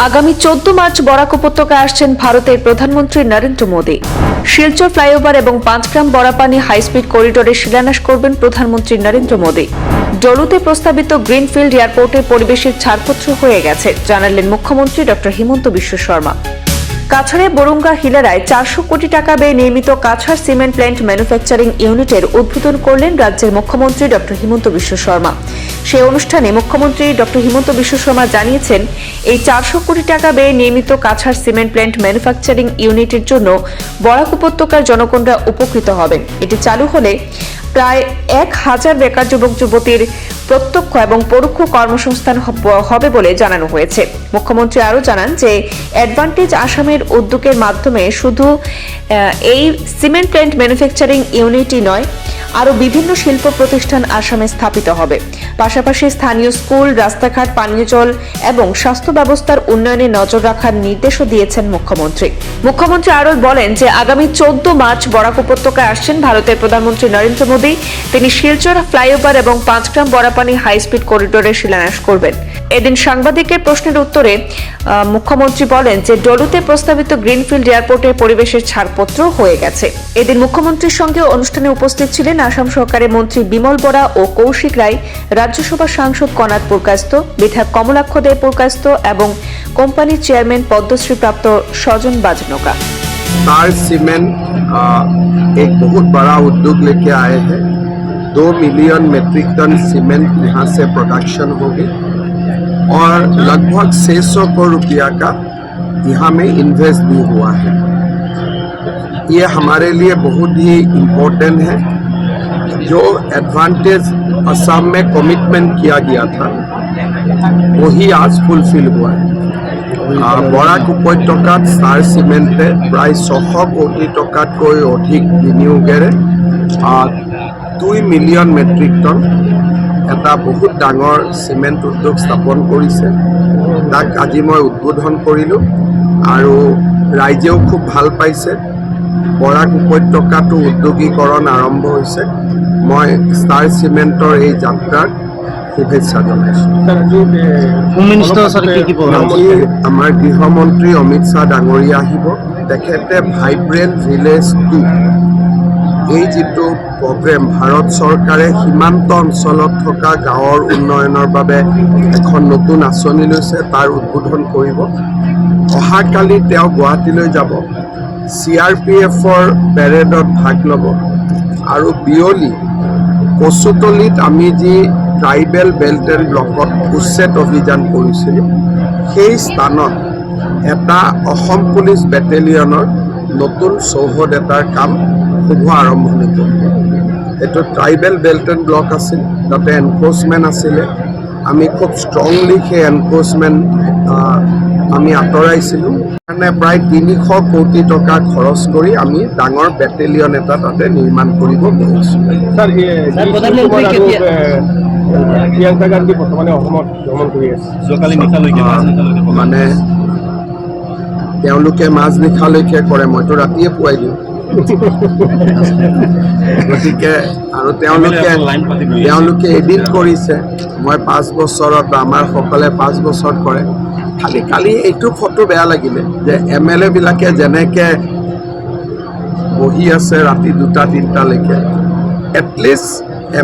আগামী 14 মার্চ বরাক উপত্যকায় আসছেন ভারতের প্রধানমন্ত্রী নরেন্দ্র মোদী। শিলচর ফ্লাইওভার এবং পাঁচগ্রাম বরাপানি হাইস্পিড করিডোরের শিলান্যাস করবেন প্রধানমন্ত্রী নরেন্দ্র মোদী। ডলুতে প্রস্তাবিত গ্রিনফিল্ড এয়ারপোর্টের পরিবেশের ছাড়পত্র হয়ে গেছে, জানালেন মুখ্যমন্ত্রী ডক্টর হিমন্ত বিশ্ব শর্মা। কাছাড়ে বরুঙ্গা হিলারায় 400 কোটি টাকা ব্যয়ে নির্মিত কাছাড় সিমেন্ট প্ল্যান্ট ম্যানুফ্যাকচারিং ইউনিটের উদ্বোধন করলেন রাজ্যের মুখ্যমন্ত্রী ডক্টর হিমন্ত বিশ্ব শর্মা। সেই অনুষ্ঠানে মুখ্যমন্ত্রী ডক্টর হিমন্ত বিশ্ব শর্মা জানিয়েছেন, এই 400 কোটি টাকা ব্যয়ে নির্মিত কাছাড় সিমেন্ট প্ল্যান্ট ম্যানুফ্যাকচারিং ইউনিটের জন্য বরাক উপত্যকার জনগণরা উপকৃত হবেন। এটি চালু হলে প্রায় 1000 বেকার যুবক যুবতীর প্রত্যক্ষ এবং পরোক্ষ কর্মসংস্থান হবে বলে জানানো হয়েছে। মুখ্যমন্ত্রী আরও জানান যে অ্যাডভান্টেজ আসামের উদ্যোগের মাধ্যমে শুধু এই সিমেন্ট প্ল্যান্ট ম্যানুফ্যাকচারিং ইউনিটই নয়, আরও বিভিন্ন শিল্প প্রতিষ্ঠান আসামে স্থাপিত হবে। পাশাপাশি স্থানীয় স্কুল, রাস্তাঘাট, পানীয় জল এবং স্বাস্থ্য ব্যবস্থার উন্নয়নে নজর রাখার নির্দেশও দিয়েছেন মুখ্যমন্ত্রী। মুখ্যমন্ত্রী আরও বলেন যে আগামী 14 মার্চ বরাক উপত্যকায় আসছেন ভারতের প্রধানমন্ত্রী নরেন্দ্র মোদী। তিনি শিলচর ফ্লাইওভার এবং পাঁচগ্রাম বরাপানি হাইস্পিড করিডোরের শিলান্যাস করবেন। এদিন সাংবাদিকের প্রশ্নের উত্তরে মুখ্যমন্ত্রী বলেন যে ডলুতে প্রস্তাবিত গ্রিনফিল্ড এয়ারপোর্টের পরিবেশের ছাড়পত্র হয়ে গেছে। এদিন মুখ্যমন্ত্রীর সঙ্গে অনুষ্ঠানে উপস্থিত ছিলেন আসাম সরকারের মন্ত্রী বিমল বরা ও কৌশিক রায়, রাজ্যসভা সাংসদ কনাদ পুরকায়স্থ, বিধায়ক কমলাক্ষ দে পুরকায়স্থ এবং কোম্পানির চেয়ারম্যান পদ্মশ্রীপ্রাপ্ত सजन बाजनोका। स्टार सीमेंट एक बहुत बड़ा उद्योग लेके आए हैं। 2 मिलियन मेट्रिक टन सीमेंट यहाँ से प्रोडक्शन होगी और लगभग 600 करोड़ रुपया का यहाँ में इन्वेस्ट भी हुआ है। ये हमारे लिए बहुत ही इम्पोर्टेंट है। जो एडवांटेज असम में कमिटमेंट किया गया था वही आज फुलफिल हुआ है। বরাক উপত্যকাত ষ্টাৰ চিমেণ্টে প্ৰায় 600 কোটি টকাতকৈ অধিক বিনিয়োগেৰে 2 মিলিয়ন মেট্ৰিক টন এটা বহুত ডাঙৰ চিমেণ্ট উদ্যোগ স্থাপন কৰিছে। তাক আজি মই উদ্বোধন কৰিলোঁ আৰু ৰাইজেও খুব ভাল পাইছে। বৰাক উপত্যকাটো উদ্যোগীকৰণ আৰম্ভ হৈছে। মই ষ্টাৰ চিমেণ্টৰ এই যাত্ৰাত শুভেচ্ছা জনাইছোঁ। আমাৰ গৃহমন্ত্ৰী অমিত শ্বাহ ডাঙৰীয়া আহিব। তেখেতে ভাইব্ৰেণ্ট ভিলেজ 2 এই যিটো প্ৰগ্ৰেম ভাৰত চৰকাৰে সীমান্ত অঞ্চলত থকা গাঁৱৰ উন্নয়নৰ বাবে এখন নতুন আঁচনি লৈছে, তাৰ উদ্বোধন কৰিব। অহাকালি তেওঁ গুৱাহাটীলৈ যাব, CRPFৰ পেৰেডত ভাগ ল'ব আৰু বিয়লি কচুতলিত আমি যি ট্ৰাইবেল বেল্ট এণ্ড ব্লকত উচ্ছেদ অভিযান কৰিছিলোঁ সেই স্থানত এটা অসম পুলিচ বেটেলিয়নৰ নতুন চৌহদ এটাৰ কাম শুভ আৰম্ভণি কৰিব। এইটো ট্ৰাইবেল বেল্ট এণ্ড ব্লক আছিল, তাতে এনক্ৰ'চমেণ্ট আছিলে। আমি খুব ষ্ট্ৰংলি সেই এনক্ৰ'চমেণ্ট আমি আঁতৰাইছিলোঁ। কাৰণে প্ৰায় 300 কোটি টকা খৰচ কৰি আমি ডাঙৰ বেটেলিয়ন এটা তাতে নিৰ্মাণ কৰিব গৈছোঁ। প্ৰিয়ংকা গান্ধী বৰ্তমানে অসমত ভ্ৰমণ কৰি আছে। যোৱাকালি নিশালৈকে মানে তেওঁলোকে মাজনিশালৈকে কৰে, মইতো ৰাতিয়ে পুৱাই দিওঁ। গতিকে আৰু তেওঁলোকে এডিট কৰিছে। মই 5 বছৰত বা আমাৰ সকলে 5 বছৰত কৰে। খালি কালি এইটো ফটো বেয়া লাগিলে যে MLA বিলাকে যেনেকৈ বহি আছে ৰাতি 2-3টালৈকে, এটলিষ্ট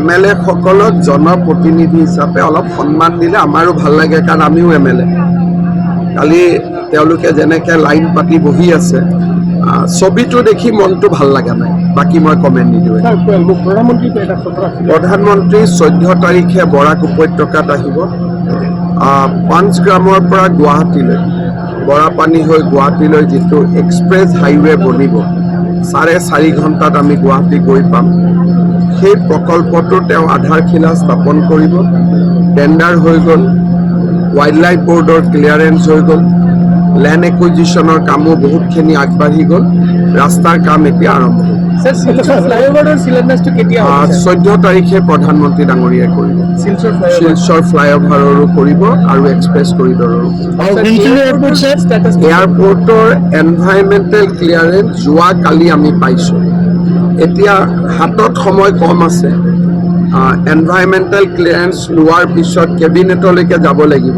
MLA সকলক জনপ্ৰতিনিধি হিচাপে অলপ সন্মান দিলে আমাৰো ভাল লাগে, কাৰণ আমিও MLA। কালি তেওঁলোকে যেনেকৈ লাইন পাতি বহি আছে, ছবিটো দেখি মনটো ভাল লগা নাই। বাকী মই কমেণ্ট নিদিওঁ। প্ৰধানমন্ত্ৰী 14 তাৰিখে বৰাক উপত্যকাত আহিব। পাঁচগ্ৰামৰ পৰা গুৱাহাটীলৈ, বৰাপানী হৈ গুৱাহাটীলৈ যিটো এক্সপ্ৰেছ হাইৱে বনিব, 4.5 ঘণ্টাত আমি গুৱাহাটী গৈ পাম। সেই প্ৰকল্পটো তেওঁ আধাৰশিলা স্থাপন কৰিব। টেণ্ডাৰ হৈ গ'ল, ৱাইল্ড লাইফ বৰ্ডৰ ক্লিয়াৰেঞ্চ হৈ গ'ল, লেণ্ড একুইজিশ্যনৰ কামো বহুতখিনি আগবাঢ়ি গ'ল। ৰাস্তাৰ কাম এতিয়া আৰম্ভ হ'ব। 14 তাৰিখে প্ৰধানমন্ত্ৰী ডাঙৰীয়াই কৰিব। শিলচৰ ফ্লাইঅভাৰৰো কৰিব আৰু এক্সপ্ৰেছ কৰিডৰো। এয়াৰপৰ্টৰ এনভাইৰমেণ্টেল ক্লিয়াৰেঞ্চ যোৱাকালি আমি পাইছোঁ। এতিয়া হাতত সময় কম আছে। এনভাইৰমেণ্টেল ক্লিয়াৰেঞ্চ লোৱাৰ পিছত কেবিনেটলৈকে যাব লাগিব।